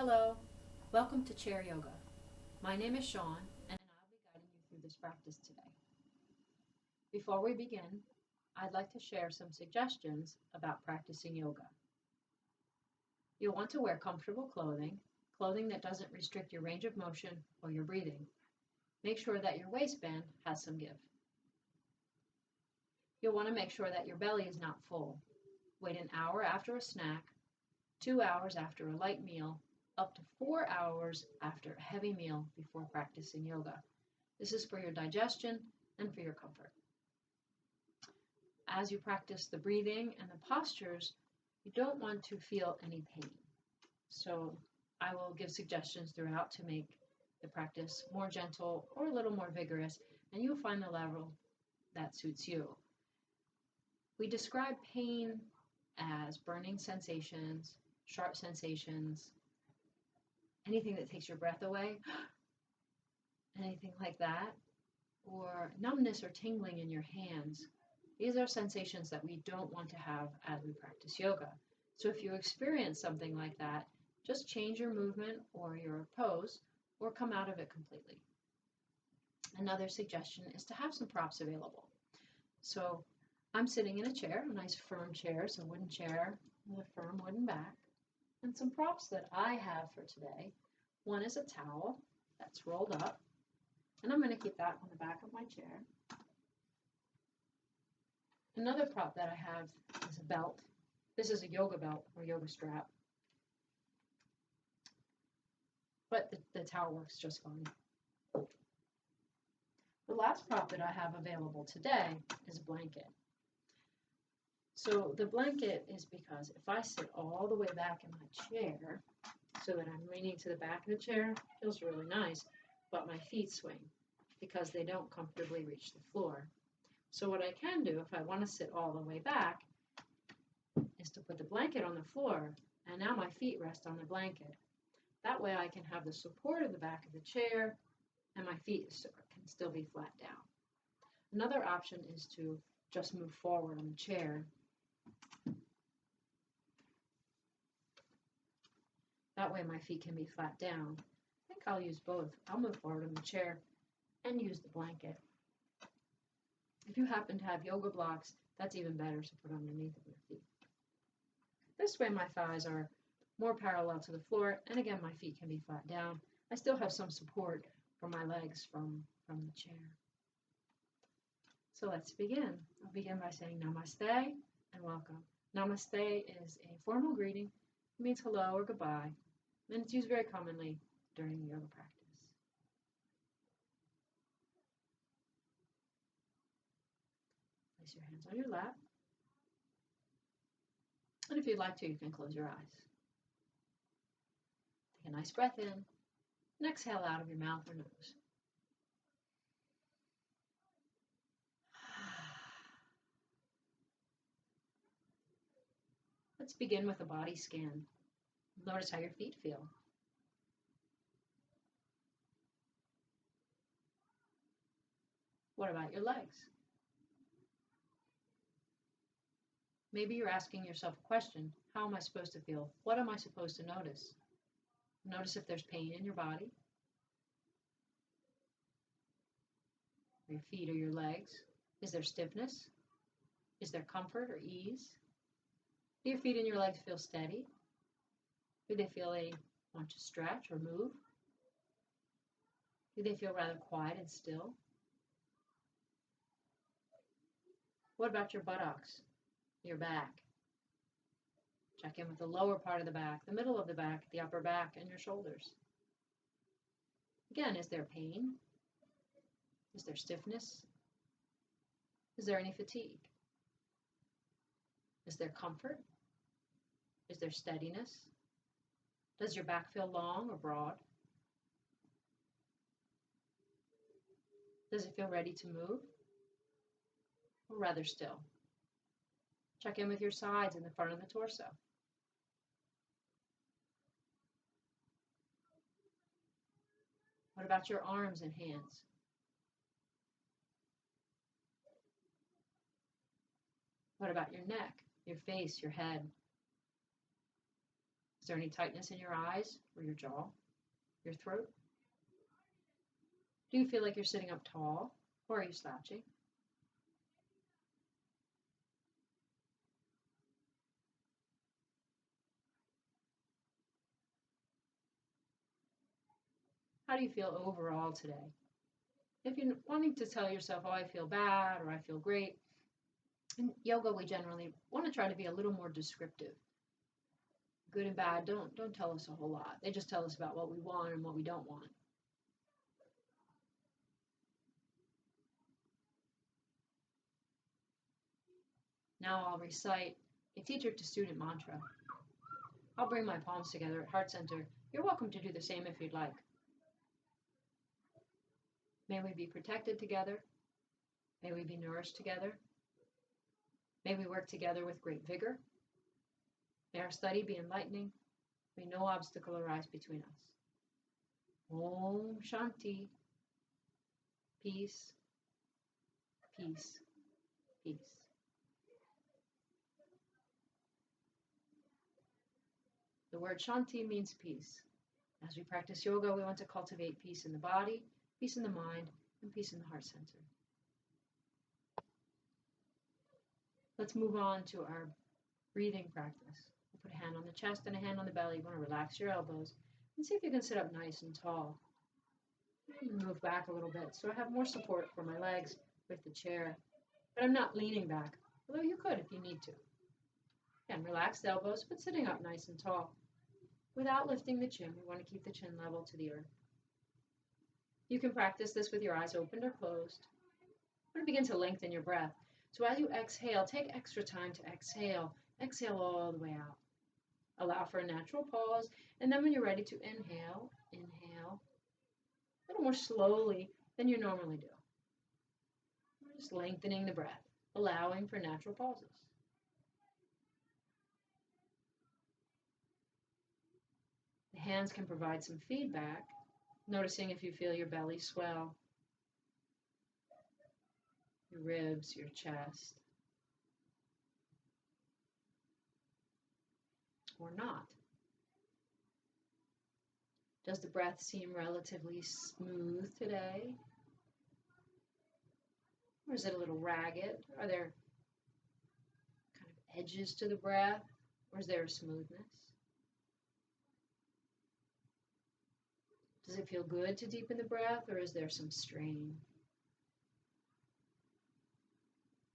Hello, welcome to Chair Yoga. My name is Sean and I'll be guiding you through this practice today. Before we begin, I'd like to share some suggestions about practicing yoga. You'll want to wear comfortable clothing that doesn't restrict your range of motion or your breathing. Make sure that your waistband has some give. You'll want to make sure that your belly is not full. Wait an hour after a snack, 2 hours after a light meal, up to 4 hours after a heavy meal before practicing yoga. This is for your digestion and for your comfort. As you practice the breathing and the postures, you don't want to feel any pain. So I will give suggestions throughout to make the practice more gentle or a little more vigorous, and you'll find the level that suits you. We describe pain as burning sensations, sharp sensations, anything that takes your breath away, anything like that, or numbness or tingling in your hands. These are sensations that we don't want to have as we practice yoga. So if you experience something like that, just change your movement or your pose or come out of it completely. Another suggestion is to have some props available. So I'm sitting in a chair, a nice firm chair, so a wooden chair with a firm wooden back. And some props that I have for today. One is a towel that's rolled up, and I'm going to keep that on the back of my chair. Another prop that I have is a belt. This is a yoga belt or yoga strap, but the towel works just fine. The last prop that I have available today is a blanket. So the blanket is because if I sit all the way back in my chair, so that I'm leaning to the back of the chair, it feels really nice, but my feet swing because they don't comfortably reach the floor. So what I can do if I want to sit all the way back is to put the blanket on the floor, and now my feet rest on the blanket. That way I can have the support of the back of the chair and my feet can still be flat down. Another option is to just move forward on the chair. That way my feet can be flat down. I think I'll use both. I'll move forward on the chair and use the blanket. If you happen to have yoga blocks, that's even better to put underneath of your feet. This way my thighs are more parallel to the floor, and again my feet can be flat down. I still have some support for my legs from the chair. So let's begin. I'll begin by saying namaste and welcome. Namaste is a formal greeting. It means hello or goodbye, and it's used very commonly during yoga practice. Place your hands on your lap. And if you'd like to, you can close your eyes. Take a nice breath in and exhale out of your mouth or nose. Let's begin with a body scan. Notice how your feet feel. What about your legs? Maybe you're asking yourself a question. How am I supposed to feel? What am I supposed to notice? Notice if there's pain in your body, your feet or your legs. Is there stiffness? Is there comfort or ease? Do your feet and your legs feel steady? Do they feel they want to stretch or move? Do they feel rather quiet and still? What about your buttocks, your back? Check in with the lower part of the back, the middle of the back, the upper back, and your shoulders. Again, is there pain? Is there stiffness? Is there any fatigue? Is there comfort? Is there steadiness? Does your back feel long or broad? Does it feel ready to move? Or rather still? Check in with your sides and the front of the torso. What about your arms and hands? What about your neck, your face, your head? Is there any tightness in your eyes or your jaw, your throat? Do you feel like you're sitting up tall, or are you slouching? How do you feel overall today? If you're wanting to tell yourself, oh, I feel bad or I feel great, in yoga we generally want to try to be a little more descriptive. Good and bad don't tell us a whole lot. They just tell us about what we want and what we don't want. Now I'll recite a teacher to student mantra. I'll bring my palms together at heart center. You're welcome to do the same if you'd like. May we be protected together. May we be nourished together. May we work together with great vigor. May our study be enlightening. May no obstacle arise between us. Om Shanti. Peace, peace, peace. The word Shanti means peace. As we practice yoga, we want to cultivate peace in the body, peace in the mind, and peace in the heart center. Let's move on to our breathing practice. We'll put a hand on the chest and a hand on the belly. You want to relax your elbows and see if you can sit up nice and tall. Move back a little bit so I have more support for my legs with the chair, but I'm not leaning back, although you could if you need to. Again, relax the elbows, but sitting up nice and tall. Without lifting the chin, we want to keep the chin level to the earth. You can practice this with your eyes opened or closed. You're going to begin to lengthen your breath. So as you exhale, take extra time to exhale. Exhale all the way out. Allow for a natural pause, and then when you're ready to inhale, inhale a little more slowly than you normally do. We're just lengthening the breath, allowing for natural pauses. The hands can provide some feedback, noticing if you feel your belly swell, your ribs, your chest, or not. Does the breath seem relatively smooth today? Or is it a little ragged? Are there kind of edges to the breath? Or is there a smoothness? Does it feel good to deepen the breath, or is there some strain?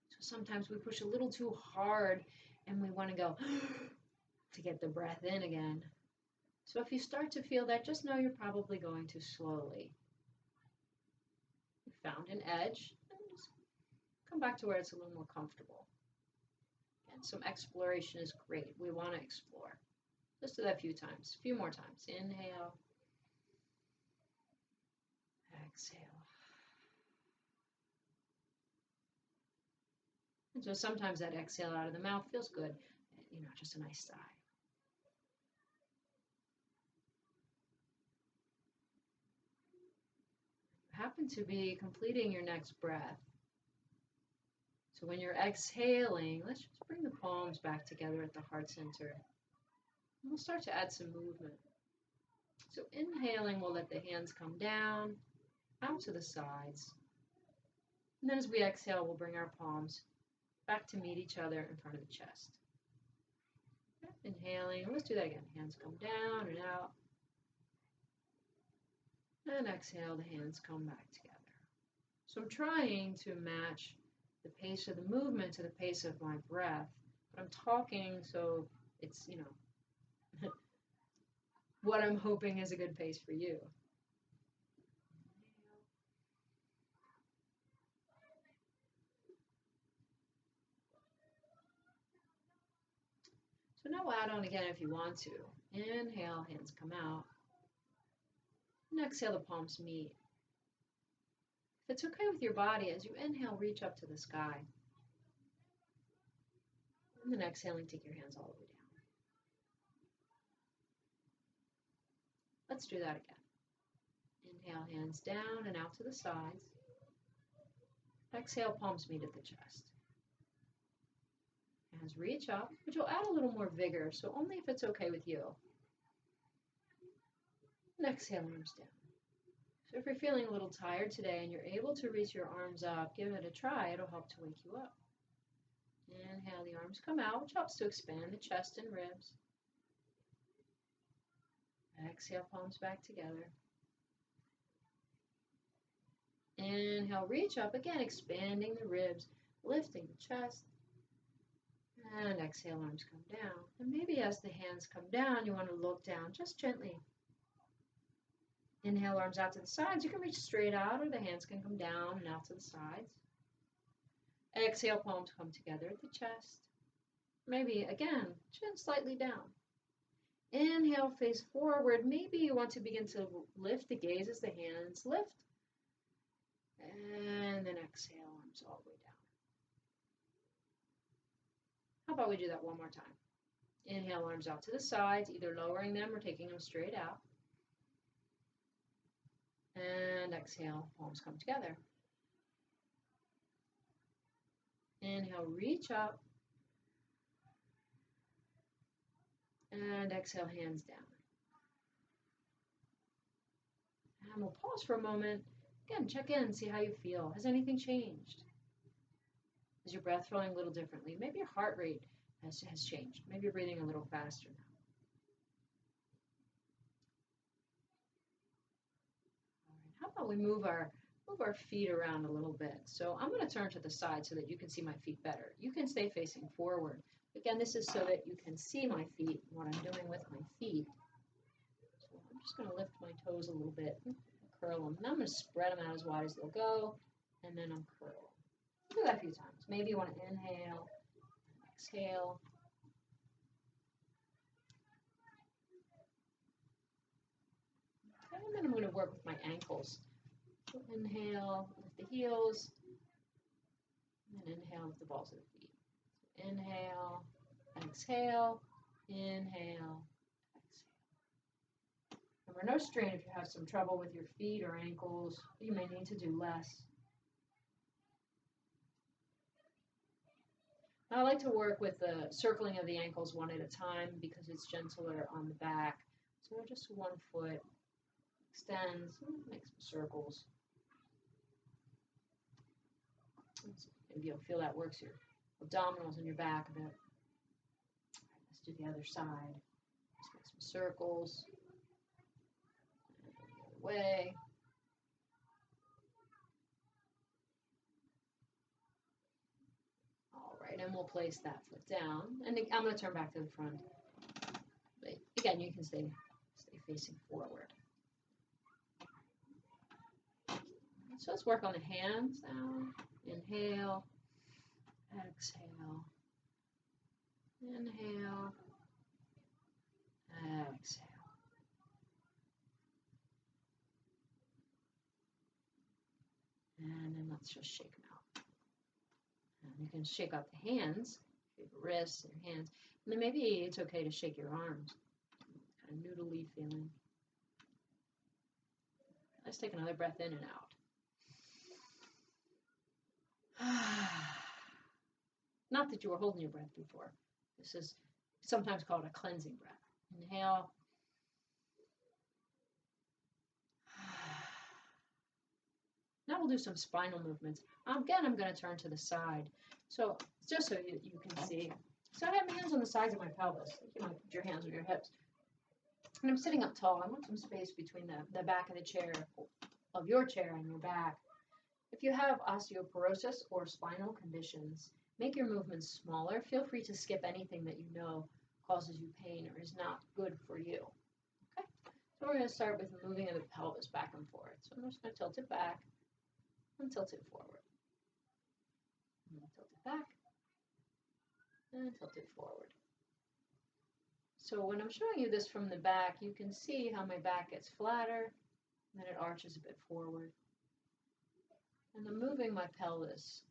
So sometimes we push a little too hard and we want to go to get the breath in again. So if you start to feel that, just know you're probably going too slowly. You found an edge, and just come back to where it's a little more comfortable. And some exploration is great. We want to explore. Let's do that a few times, a few more times. Inhale. Exhale. And so sometimes that exhale out of the mouth feels good, just a nice sigh. You happen to be completing your next breath. So when you're exhaling, let's just bring the palms back together at the heart center. And we'll start to add some movement. So inhaling, we'll let the hands come down, out to the sides. And then as we exhale, we'll bring our palms back to meet each other in front of the chest. Inhaling, let's do that again. Hands come down and out. And exhale, the hands come back together. So I'm trying to match the pace of the movement to the pace of my breath. But I'm talking so it's, what I'm hoping is a good pace for you. So now we'll add on again if you want to. Inhale, hands come out. And exhale, the palms meet. If it's okay with your body, as you inhale, reach up to the sky. And then exhaling, take your hands all the way down. Let's do that again. Inhale, hands down and out to the sides. Exhale, palms meet at the chest. Hands reach up, but you'll add a little more vigor, so only if it's okay with you. And exhale, arms down. So if you're feeling a little tired today and you're able to reach your arms up, give it a try. It'll help to wake you up. Inhale, the arms come out, which helps to expand the chest and ribs. Exhale, palms back together. Inhale, reach up again, expanding the ribs, lifting the chest. And exhale, arms come down. And maybe as the hands come down, you want to look down just gently. Inhale, arms out to the sides. You can reach straight out, or the hands can come down and out to the sides. Exhale, palms come together at the chest. Maybe, again, chin slightly down. Inhale, face forward. Maybe you want to begin to lift the gaze as the hands lift. And then exhale, arms all the way down. How about we do that one more time? Inhale, arms out to the sides, either lowering them or taking them straight out. And exhale, palms come together. Inhale, reach up. And exhale, hands down. And we'll pause for a moment. Again, check in, see how you feel. Has anything changed? Is your breath flowing a little differently? Maybe your heart rate has changed. Maybe you're breathing a little faster now. All right, how about we move our feet around a little bit? So I'm going to turn to the side so that you can see my feet better. You can stay facing forward. Again, this is so that you can see my feet, what I'm doing with my feet. So I'm just going to lift my toes a little bit, curl them, and I'm going to spread them out as wide as they'll go, and then I'm curl. Do that a few times. Maybe you want to inhale, exhale. Okay, and then I'm going to work with my ankles. So inhale, lift the heels, and then inhale with the balls of the feet. So inhale, exhale, inhale, exhale. Remember, no strain if you have some trouble with your feet or ankles. You may need to do less. I like to work with the circling of the ankles one at a time because it's gentler on the back. So just one foot extends, make some circles. Maybe you'll feel that works your abdominals and your back a bit. All right, let's do the other side. Let's make some circles. And the other way. All right, and we'll place that foot down. And I'm going to turn back to the front. But again, you can stay facing forward. So let's work on the hands now. Inhale, exhale, inhale, exhale. And then let's just shake them out. And you can shake out the hands, your wrists and your hands. And then maybe it's okay to shake your arms. Kind of noodly feeling. Let's take another breath in and out. Not that you were holding your breath before. This is sometimes called a cleansing breath. Inhale. Now we'll do some spinal movements. Again, I'm going to turn to the side. So just so you can see. So I have my hands on the sides of my pelvis. You might put your hands on your hips. And I'm sitting up tall. I want some space between the back of the chair, of your chair and your back. If you have osteoporosis or spinal conditions, make your movements smaller. Feel free to skip anything that you know causes you pain or is not good for you. Okay? So we're going to start with moving the pelvis back and forth. So I'm just going to tilt it back and tilt it forward. And tilt it back and tilt it forward. So when I'm showing you this from the back, you can see how my back gets flatter, and then it arches a bit forward. And I'm moving my pelvis.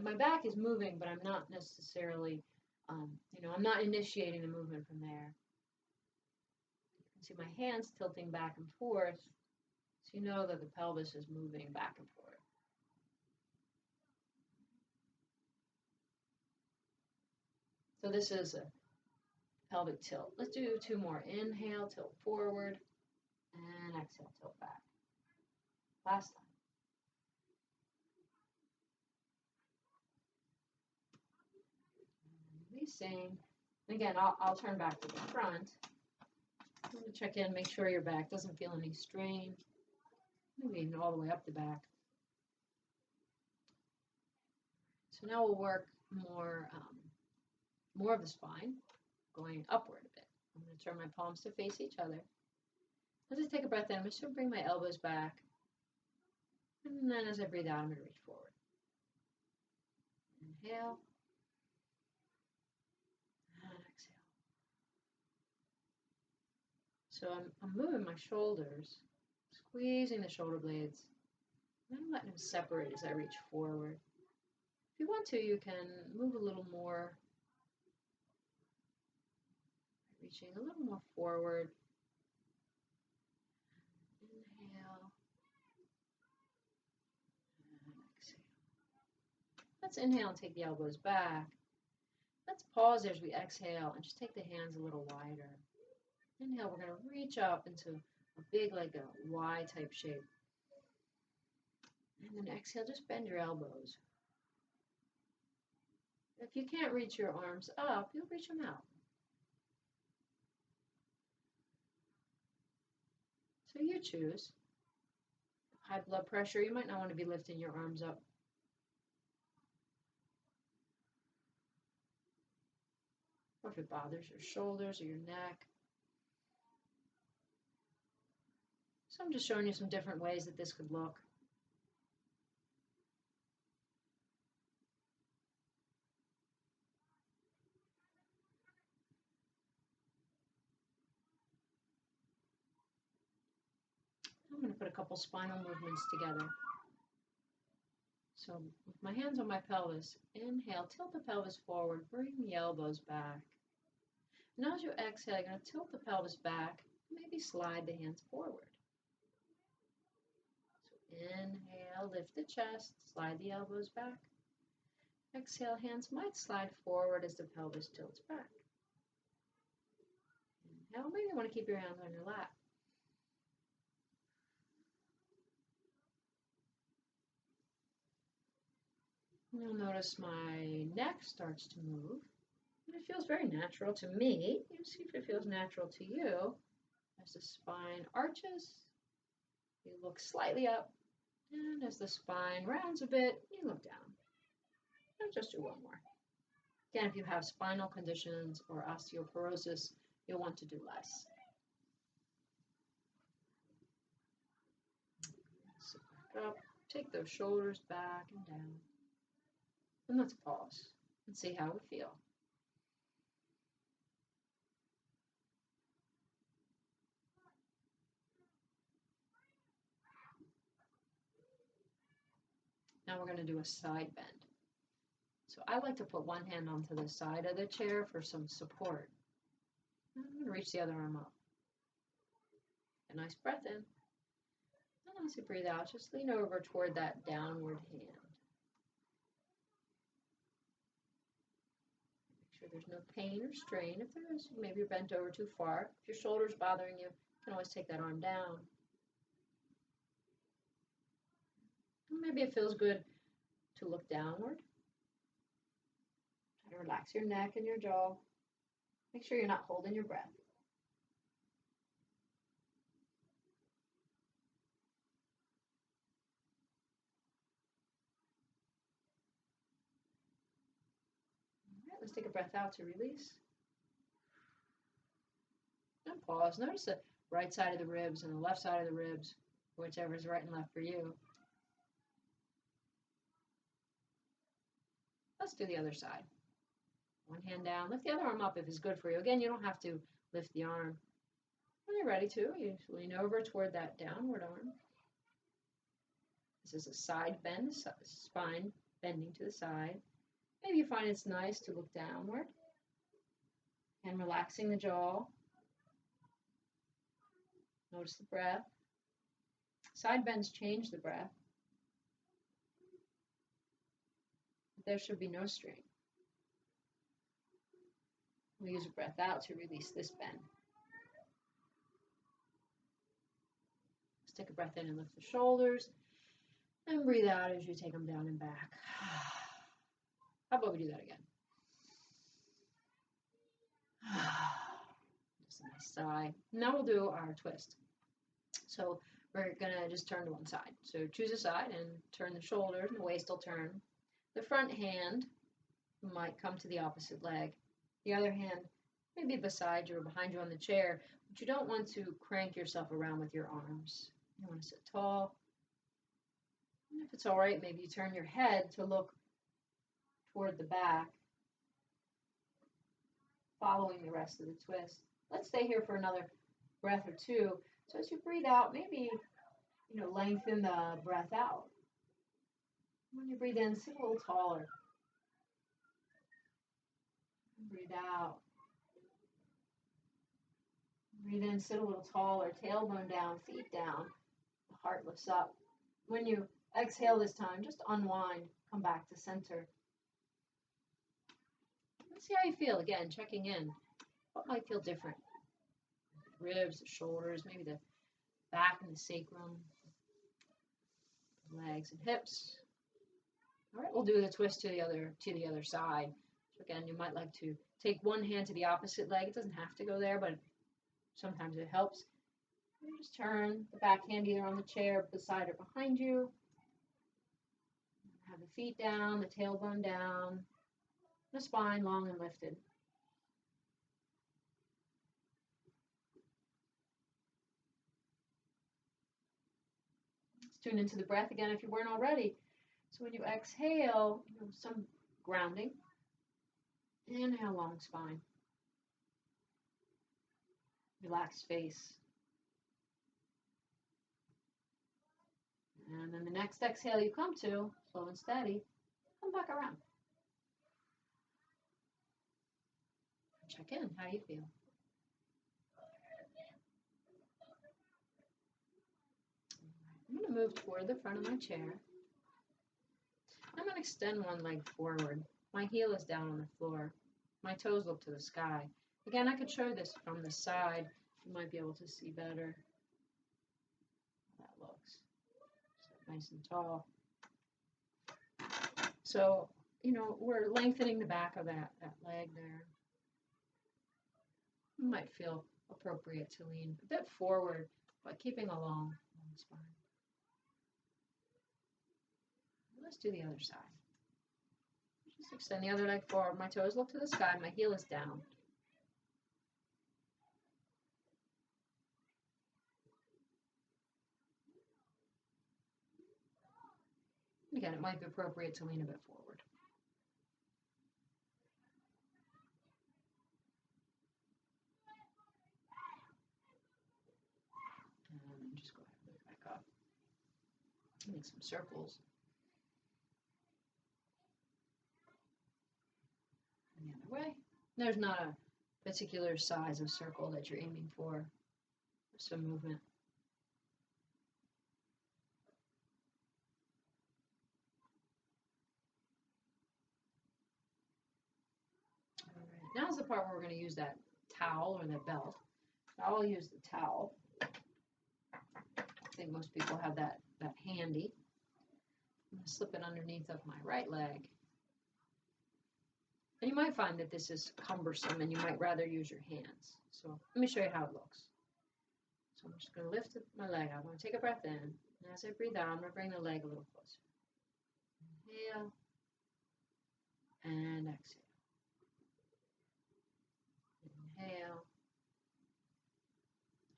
My back is moving, but I'm not necessarily, I'm not initiating the movement from there. You can see my hands tilting back and forth, so you know that the pelvis is moving back and forth. So this is a pelvic tilt. Let's do 2 more. Inhale, tilt forward, and exhale, tilt back. Last time. Releasing. Again, I'll turn back to the front. I'm going to check in, make sure your back doesn't feel any strain. Maybe even all the way up the back. So now we'll work more of the spine, going upward a bit. I'm going to turn my palms to face each other. I'll just take a breath in. I'm just going to bring my elbows back. And then as I breathe out, I'm going to reach forward. Inhale. And exhale. So I'm moving my shoulders, squeezing the shoulder blades. And I'm letting them separate as I reach forward. If you want to, you can move a little more, reaching a little more forward. Inhale. And exhale. Let's inhale and take the elbows back. Let's pause as we exhale and just take the hands a little wider. Inhale, we're going to reach up into a big, like a Y type shape. And then exhale, just bend your elbows. If you can't reach your arms up, you'll reach them out. So you choose. High blood pressure, you might not want to be lifting your arms up. Or if it bothers your shoulders or your neck. So I'm just showing you some different ways that this could look. I'm going to put a couple spinal movements together. So with my hands on my pelvis, inhale, tilt the pelvis forward, bring the elbows back. Now as you exhale, you're going to tilt the pelvis back, maybe slide the hands forward. So inhale, lift the chest, slide the elbows back. Exhale, hands might slide forward as the pelvis tilts back. Inhale, maybe you want to keep your hands on your lap. You'll notice my neck starts to move. And it feels very natural to me. You see if it feels natural to you. As the spine arches, you look slightly up. And as the spine rounds a bit, you look down. And just do one more. Again, if you have spinal conditions or osteoporosis, you'll want to do less. Sit back up. Take those shoulders back and down. And let's pause and see how we feel. Now we're going to do a side bend. So I like to put one hand onto the side of the chair for some support. I'm going to reach the other arm up. A nice breath in. And as you breathe out, just lean over toward that downward hand. Make sure there's no pain or strain. If there is, maybe you're bent over too far. If your shoulder's bothering you, you can always take that arm down. Maybe it feels good to look downward. Try to relax your neck and your jaw. Make sure you're not holding your breath. All right, let's take a breath out to release. And pause. Notice the right side of the ribs and the left side of the ribs, whichever is right and left for you. Let's do the other side. One hand down, lift the other arm up if it's good for you. Again, you don't have to lift the arm. When you're ready to, you lean over toward that downward arm. This is a side bend, spine bending to the side. Maybe you find it's nice to look downward and relaxing the jaw. Notice the breath. Side bends change the breath. There should be no strain. We'll use a breath out to release this bend. Let's take a breath in and lift the shoulders. And breathe out as you take them down and back. How about we do that again? Just a nice sigh. Now we'll do our twist. So we're going to just turn to one side. So choose a side and turn the shoulders, and the waist will turn. The front hand might come to the opposite leg. The other hand may be beside you or behind you on the chair, but you don't want to crank yourself around with your arms. You want to sit tall. And if it's all right, maybe you turn your head to look toward the back, following the rest of the twist. Let's stay here for another breath or two. So as you breathe out, maybe, lengthen the breath out. When you breathe in, sit a little taller. Breathe out. Breathe in, sit a little taller, tailbone down, feet down, the heart lifts up. When you exhale this time, just unwind, come back to center. Let's see how you feel. Again, checking in. What might feel different? Ribs, the shoulders, maybe the back and the sacrum, legs and hips. All right, we'll do the twist to the other side. So again, you might like to take one hand to the opposite leg. It doesn't have to go there, but sometimes it helps. You just turn the back hand either on the chair, beside or behind you. Have the feet down, the tailbone down, the spine long and lifted. Let's tune into the breath again if you weren't already. So when you exhale, some grounding. Inhale, long spine. Relaxed face. And then the next exhale you come to, slow and steady, come back around. Check in. How do you feel? I'm going to move toward the front of my chair. I'm going to extend one leg forward. My heel is down on the floor. My toes look to the sky. Again, I could show this from the side. You might be able to see better how that looks. So nice and tall. So, we're lengthening the back of that leg there. It might feel appropriate to lean a bit forward, but keeping a long spine. Let's do the other side. Just extend the other leg forward. My toes look to the sky. My heel is down. Again, it might be appropriate to lean a bit forward. And just go ahead and move back up. Make some circles. And the other way. There's not a particular size of circle that you're aiming for. Some movement. All right. Now's the part where we're going to use that towel or that belt. I'll use the towel. I think most people have that handy. I'm going to slip it underneath of my right leg. And you might find that this is cumbersome and you might rather use your hands. So let me show you how it looks. So I'm just going to lift my leg. I'm going to take a breath in. And as I breathe out, I'm going to bring the leg a little closer. Inhale. And exhale. Inhale.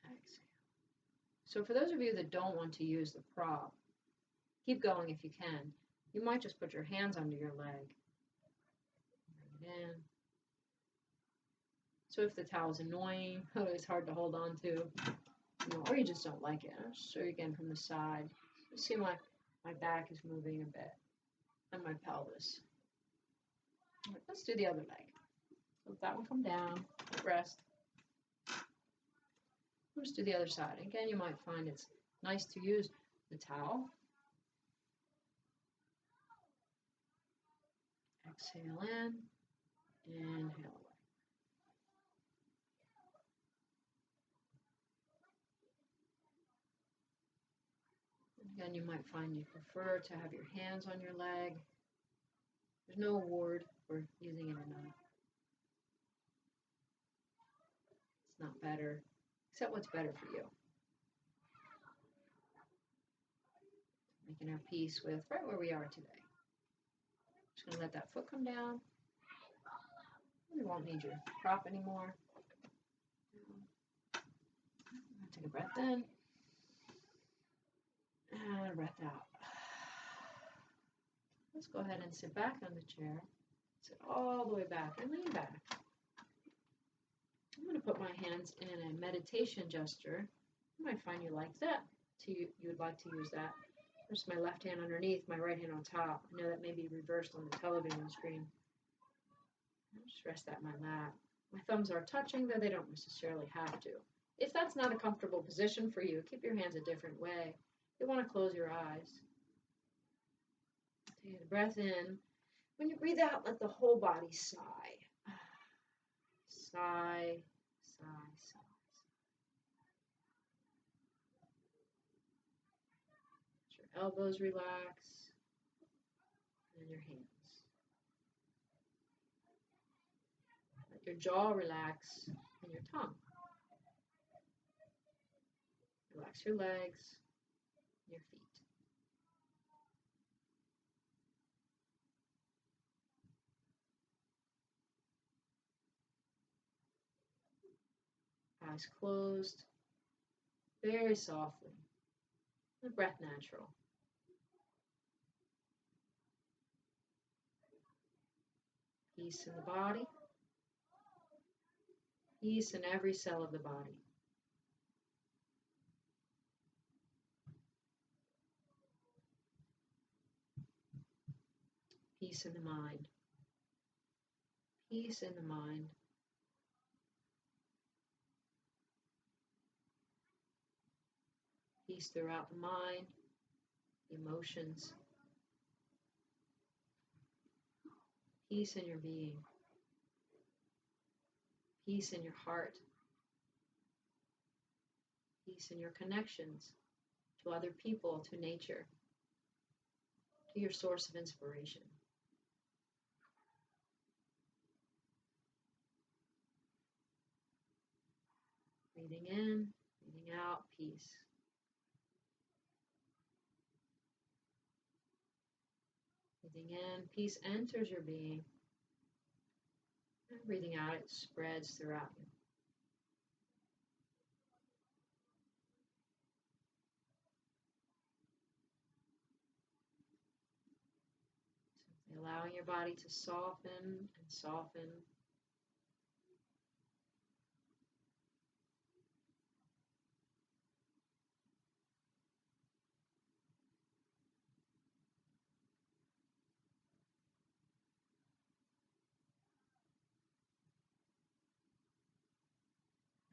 Exhale. So for those of you that don't want to use the prop, keep going if you can. You might just put your hands under your leg. Bring it in. So if the towel's annoying, it's hard to hold on to, or you just don't like it, I'll show you again from the side. You see my back is moving a bit, and my pelvis. All right, let's do the other leg. Let that one come down, rest. Let's do the other side. Again, you might find it's nice to use the towel. Exhale in, inhale away. Again, you might find you prefer to have your hands on your leg. There's no award for using it or not. It's not better, except what's better for you. Making our peace with right where we are today. Just going to let that foot come down. You won't need your prop anymore. Take a breath in and a breath out. Let's go ahead and sit back on the chair. Sit all the way back and lean back. I'm going to put my hands in a meditation gesture. You might find you like that. You would like to use that. There's my left hand underneath, my right hand on top. I know that may be reversed on the television screen. I'll just rest that in my lap. My thumbs are touching, though they don't necessarily have to. If that's not a comfortable position for you, keep your hands a different way. You want to close your eyes. Take a breath in. When you breathe out, let the whole body sigh. Sigh, sigh, sigh. Let your elbows relax and your hands. Let your jaw relax and your tongue. Relax your legs, your feet. Eyes closed, very softly. The breath natural. Peace in the body. Peace in every cell of the body. Peace in the mind. Peace in the mind. Peace throughout the mind, the emotions. Peace in your being. Peace in your heart. Peace in your connections to other people, to nature, to your source of inspiration. Breathing in, breathing out, peace. Breathing in, peace enters your being. And breathing out, it spreads throughout you. Simply allowing your body to soften and soften.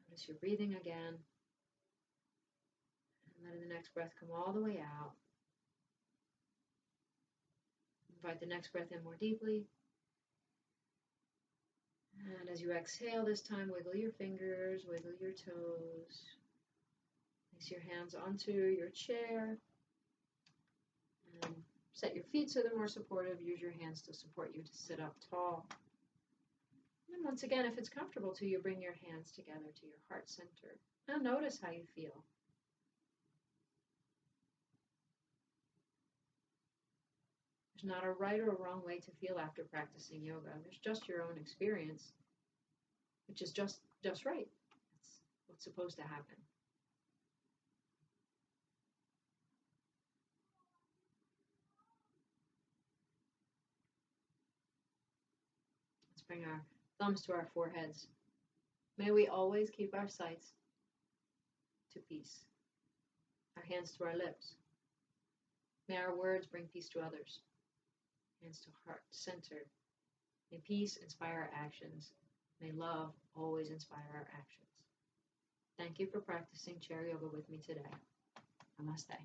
Notice your breathing again. And letting the next breath come all the way out. Invite the next breath in more deeply. And as you exhale this time, wiggle your fingers, wiggle your toes. Place your hands onto your chair. And set your feet so they're more supportive. Use your hands to support you to sit up tall. And once again, if it's comfortable to you, bring your hands together to your heart center. Now notice how you feel. There's not a right or a wrong way to feel after practicing yoga. There's just your own experience, which is just right. That's what's supposed to happen. Let's bring our thumbs to our foreheads. May we always keep our sights to peace, our hands to our lips. May our words bring peace to others. Hands to heart center. May peace inspire our actions. May love always inspire our actions. Thank you for practicing chair yoga with me today. Namaste.